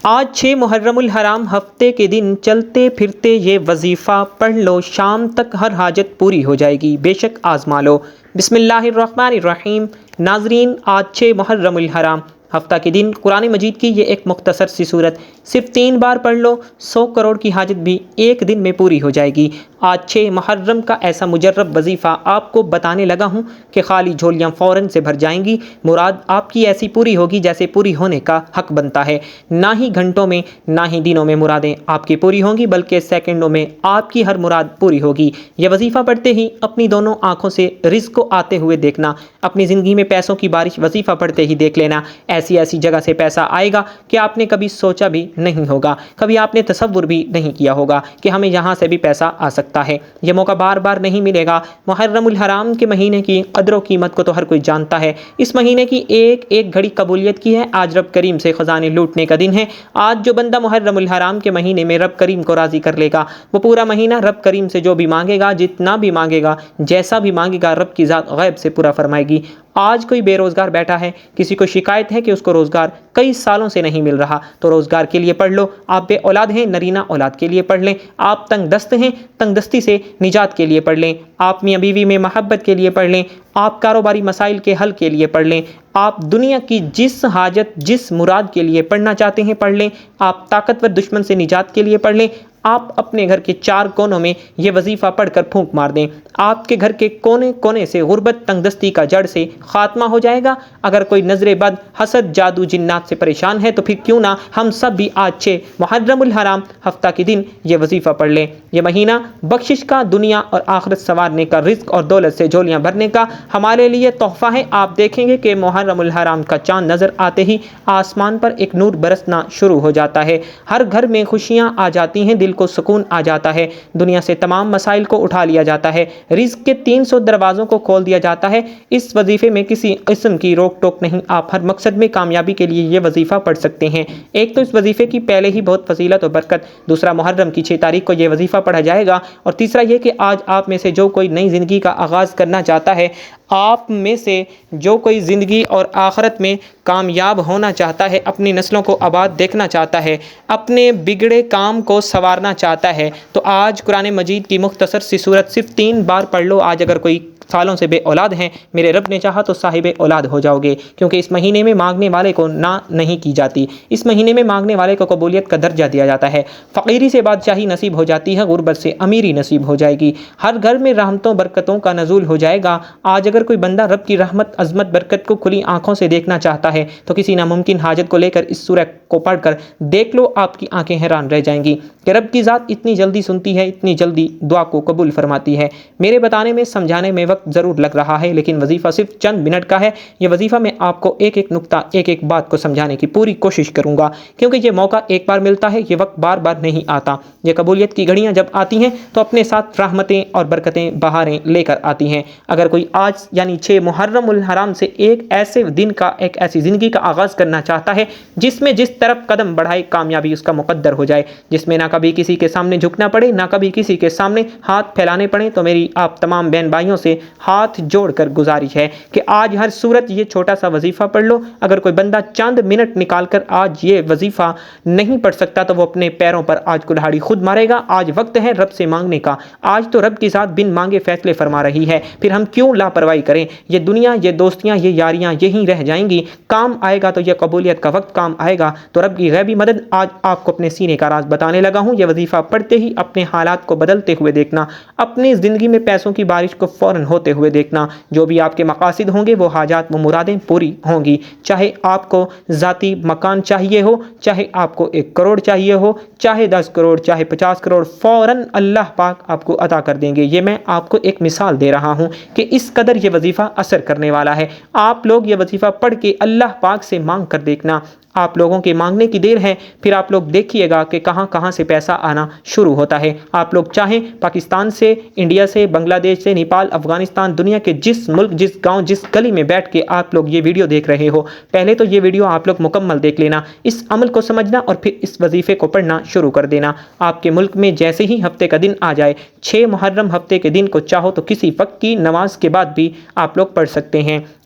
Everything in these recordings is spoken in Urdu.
آج 6 محرم الحرام ہفتے کے دن چلتے پھرتے یہ وظیفہ پڑھ لو، شام تک ہر حاجت پوری ہو جائے گی، بے شک آزما لو۔ بسم اللہ الرحمن الرحیم۔ ناظرین، آج 6 محرم الحرام ہفتہ کے دن قرآن مجید کی یہ ایک مختصر سی صورت صرف 3 بار پڑھ لو، 100 کروڑ کی حاجت بھی ایک دن میں پوری ہو جائے گی۔ آج 6 محرم کا ایسا مجرب وظیفہ آپ کو بتانے لگا ہوں کہ خالی جھولیاں فوراً سے بھر جائیں گی، مراد آپ کی ایسی پوری ہوگی جیسے پوری ہونے کا حق بنتا ہے۔ نہ ہی گھنٹوں میں نہ ہی دنوں میں مرادیں آپ کی پوری ہوں گی، بلکہ سیکنڈوں میں آپ کی ہر مراد پوری ہوگی۔ یہ وظیفہ پڑھتے ہی اپنی دونوں آنکھوں سے رزق کو آتے ہوئے دیکھنا، اپنی زندگی میں پیسوں کی بارش وظیفہ پڑھتے ہی دیکھ لینا۔ ایسی جگہ سے پیسہ آئے گا کہ آپ نے کبھی سوچا بھی نہیں ہوگا، کبھی آپ نے تصور بھی نہیں کیا ہوگا کہ ہمیں یہاں سے بھی پیسہ آ سکتا ہے۔ یہ موقع بار بار نہیں ملے گا۔ محرم الحرام کے مہینے کی قدر و قیمت کو تو ہر کوئی جانتا ہے۔ اس مہینے کی ایک ایک گھڑی قبولیت کی ہے۔ آج رب کریم سے خزانے لوٹنے کا دن ہے۔ آج جو بندہ محرم الحرام کے مہینے میں رب کریم کو راضی کر لے گا، وہ پورا مہینہ رب کریم سے جو بھی مانگے گا، جتنا بھی مانگے گا، جیسا بھی مانگے گا، رب کی ذات غیب سے پورا فرمائے گی۔ آج کوئی بے روزگار بیٹھا ہے، کسی کو شکایت ہے کہ اس کو روزگار کئی سالوں سے نہیں مل رہا، تو روزگار کے لیے پڑھ لو۔ آپ بے اولاد ہیں، نرینہ اولاد کے لیے پڑھ لیں۔ آپ تنگ دست ہیں، تنگ دستی سے نجات کے لیے پڑھ لیں۔ آپ میاں بیوی میں محبت کے لیے پڑھ لیں۔ آپ کاروباری مسائل کے حل کے لیے پڑھ لیں۔ آپ دنیا کی جس حاجت جس مراد کے لیے پڑھنا چاہتے ہیں پڑھ لیں۔ آپ طاقتور دشمن سے نجات کے لیے پڑھ لیں۔ آپ اپنے گھر کے 4 کونوں میں یہ وظیفہ پڑھ کر پھونک مار دیں، آپ کے گھر کے کونے کونے سے غربت تنگ دستی کا جڑ سے خاتمہ ہو جائے گا۔ اگر کوئی نظر بد، حسد، جادو، جنات سے پریشان ہے تو پھر کیوں نہ ہم سب بھی آج 6 محرم الحرام ہفتہ کے دن یہ وظیفہ پڑھ لیں۔ یہ مہینہ بخشش کا، دنیا اور آخرت سنوارنے کا، رزق اور دولت سے جھولیاں بھرنے کا ہمارے لیے تحفہ ہے۔ آپ دیکھیں گے کہ محرم الحرام کا چاند نظر آتے ہی آسمان پر ایک نور برسنا شروع ہو جاتا ہے، ہر گھر میں خوشیاں آ جاتی ہیں، دل کو سکون آ جاتا ہے، دنیا سے تمام مسائل کو اٹھا لیا جاتا ہے، رزق کے 300 دروازوں کو کھول دیا جاتا ہے۔ اس وظیفے میں کسی قسم کی روک ٹوک نہیں، آپ ہر مقصد میں کامیابی کے لیے یہ وظیفہ پڑھ سکتے ہیں۔ ایک تو اس وظیفے کی پہلے ہی بہت فضیلت و برکت، دوسرا محرم کی 6 تاریخ کو یہ وظیفہ پڑھا جائے گا، اور تیسرا یہ کہ آج آپ میں سے جو کوئی نئی زندگی کا آغاز کرنا چاہتا ہے، آپ میں سے جو کوئی زندگی اور آخرت میں کامیاب ہونا چاہتا ہے، اپنی نسلوں کو آباد دیکھنا چاہتا ہے، اپنے بگڑے کام کو سنوارنا چاہتا ہے، تو آج قرآن مجید کی مختصر سی صورت صرف 3 بار پڑھ لو۔ آج اگر کوئی سالوں سے بے اولاد ہیں، میرے رب نے چاہا تو صاحب اولاد ہو جاؤ گے، کیونکہ اس مہینے میں مانگنے والے کو نہ نہیں کی جاتی، اس مہینے میں مانگنے والے کو قبولیت کا درجہ دیا جاتا ہے۔ فقیری سے بادشاہی نصیب ہو جاتی ہے، غربت سے امیری نصیب ہو جائے گی، ہر گھر میں رحمتوں برکتوں کا نزول ہو جائے گا۔ آج اگر کوئی بندہ رب کی رحمت عظمت برکت کو کھلی آنکھوں سے دیکھنا چاہتا ہے تو کسی ناممکن حاجت کو لے کر اس سورہ کو پڑھ کر دیکھ لو، آپ کی آنکھیں حیران رہ جائیں گی کہ رب کی ذات اتنی جلدی سنتی ہے، اتنی جلدی دعا کو قبول فرماتی ہے۔ میرے بتانے میں سمجھانے میں وقت ضرور لگ رہا ہے، لیکن وظیفہ صرف چند منٹ کا ہے۔ یہ وظیفہ میں آپ کو ایک ایک نقطہ، ایک ایک بات کو سمجھانے کی پوری کوشش کروں گا، کیونکہ یہ موقع ایک بار ملتا ہے، یہ وقت بار بار نہیں آتا۔ یہ قبولیت کی گھڑیاں جب آتی ہیں تو اپنے ساتھ رحمتیں اور برکتیں بہاریں لے کر آتی ہیں۔ اگر کوئی آج یعنی 6 محرم الحرام سے ایک ایسے دن کا، ایک ایسی زندگی کا آغاز کرنا چاہتا ہے جس میں جس طرف قدم بڑھائے کامیابی اس کا مقدر ہو جائے، جس میں نہ کبھی کسی کے سامنے جھکنا پڑے، نہ کبھی کسی کے سامنے ہاتھ پھیلانے پڑے، تو میری آپ تمام بہن بھائیوں سے ہاتھ جوڑ کر گزارش ہے کہ آج ہر صورت یہ چھوٹا سا وظیفہ پڑھ لو۔ اگر کوئی بندہ چند منٹ نکال کر آج یہ وظیفہ نہیں پڑھ سکتا تو وہ اپنے پیروں پر آج کلہاڑی خود مارے گا۔ آج وقت ہے رب سے مانگنے کا، آج تو رب کی ذات بن مانگے فیصلے فرما رہی ہے، پھر ہم کیوں لاپرواہی کریں؟ یہ دنیا، یہ دوستیاں، یہ یاریاں یہیں رہ جائیں گی، کام آئے گا تو یہ قبولیت کا وقت کام آئے گا۔ تو رب کی غیبی مدد آج آپ کو اپنے سینے کا راز بتانے لگا ہوں۔ یہ وظیفہ پڑھتے ہی اپنے حالات کو بدلتے ہوئے دیکھنا، اپنی زندگی میں پیسوں کی بارش کو فوراً ہوتے ہوئے دیکھنا، جو بھی آپ کے مقاصد ہوں گے وہ حاجات و مرادیں پوری ہوں گی۔ چاہے آپ کو ذاتی مکان چاہیے ہو، چاہے آپ کو 1 کروڑ چاہیے ہو، چاہے 10 کروڑ، چاہے 50 کروڑ، فوراً اللہ پاک آپ کو عطا کر دیں گے۔ یہ میں آپ کو ایک مثال دے رہا ہوں کہ اس قدر یہ وظیفہ اثر کرنے والا ہے۔ آپ لوگ یہ وظیفہ پڑھ کے اللہ پاک سے مانگ کر دیکھنا، آپ لوگوں کے مانگنے کی دیر ہے، پھر آپ لوگ دیکھیے گا کہ کہاں کہاں سے پیسہ آنا شروع ہوتا ہے۔ آپ لوگ چاہیں پاکستان سے، انڈیا سے، بنگلہ دیش سے، نیپال، افغانستان، دنیا کے جس ملک، جس گاؤں، جس گلی میں بیٹھ کے آپ لوگ یہ ویڈیو دیکھ رہے ہو، پہلے تو یہ ویڈیو آپ لوگ مکمل دیکھ لینا، اس عمل کو سمجھنا اور پھر اس وظیفے کو پڑھنا شروع کر دینا۔ آپ کے ملک میں جیسے ہی ہفتے کا دن آ جائے، 6 محرم ہفتے کے دن کو چاہو تو کسی وقت کی نماز کے بعد بھی آپ لوگ پڑھ سکتے ہیں۔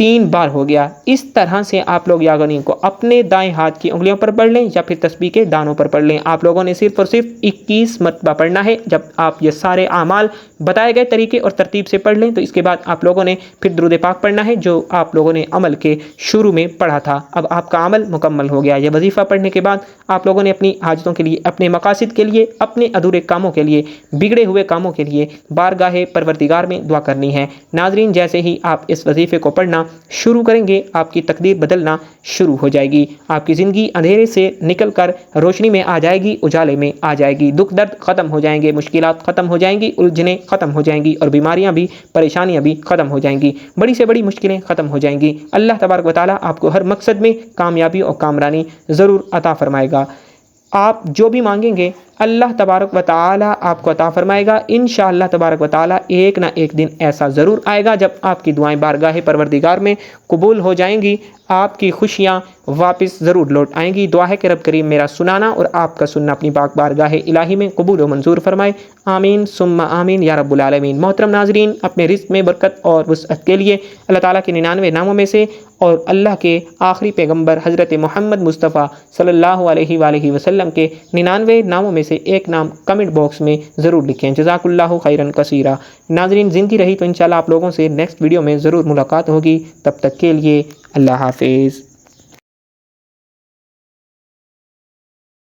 3 بار ہو گیا۔ اس طرح سے آپ لوگ یا غنیم کو اپنے دائیں ہاتھ کی انگلیوں پر پڑھ لیں یا پھر تسبیح کے دانوں پر پڑھ لیں۔ آپ لوگوں نے صرف اور صرف 21 مرتبہ پڑھنا ہے۔ جب آپ یہ سارے اعمال بتائے گئے طریقے اور ترتیب سے پڑھ لیں تو اس کے بعد آپ لوگوں نے پھر درود پاک پڑھنا ہے جو آپ لوگوں نے عمل کے شروع میں پڑھا تھا۔ اب آپ کا عمل مکمل ہو گیا۔ یہ وظیفہ پڑھنے کے بعد آپ لوگوں نے اپنی حاجتوں کے لیے، اپنے مقاصد کے لیے، اپنے ادھورے کاموں کے لیے، بگڑے ہوئے کاموں کے لیے بارگاہ پروردگار میں دعا کرنی ہے۔ ناظرین، جیسے ہی آپ اس وظیفے کو پڑھنا شروع کریں گے آپ کی تقدیر بدلنا شروع ہو جائے گی۔ آپ کی زندگی اندھیرے سے نکل کر روشنی میں آ جائے گی، اجالے میں آ جائے گی۔ دکھ درد ختم ہو جائیں گے، مشکلات ختم ہو جائیں گی، الجھنیں ختم ہو جائیں گی اور بیماریاں بھی، پریشانیاں بھی ختم ہو جائیں گی، بڑی سے بڑی مشکلیں ختم ہو جائیں گی۔ اللہ تبارک و تعالیٰ آپ کو ہر مقصد میں کامیابی اور کامرانی ضرور عطا فرمائے گا۔ آپ جو بھی مانگیں گے اللہ تبارک و تعالیٰ آپ کو عطا فرمائے گا۔ انشاءاللہ تبارک و تعالیٰ ایک نہ ایک دن ایسا ضرور آئے گا جب آپ کی دعائیں بارگاہ پروردگار میں قبول ہو جائیں گی، آپ کی خوشیاں واپس ضرور لوٹ آئیں گی۔ دعا ہے کہ رب کریم میرا سنانا اور آپ کا سننا اپنی پاک بارگاہ الہی میں قبول و منظور فرمائے، آمین ثم آمین یا رب العالمین۔ محترم ناظرین، اپنے رزق میں برکت اور وسعت کے لیے اللہ تعالیٰ کے 99 ناموں میں سے اور اللہ کے آخری پیغمبر حضرت محمد مصطفیٰ صلی اللہ علیہ وآلہ وسلم کے 99 ناموں میں سے ایک نام کمنٹ باکس میں ضرور لکھیں۔ جزاک اللہ خیرا کثیرا۔ ناظرین، زندگی رہی تو انشاءاللہ آپ لوگوں سے نیکسٹ ویڈیو میں ضرور ملاقات ہوگی۔ تب تک کے لیے اللہ حافظ۔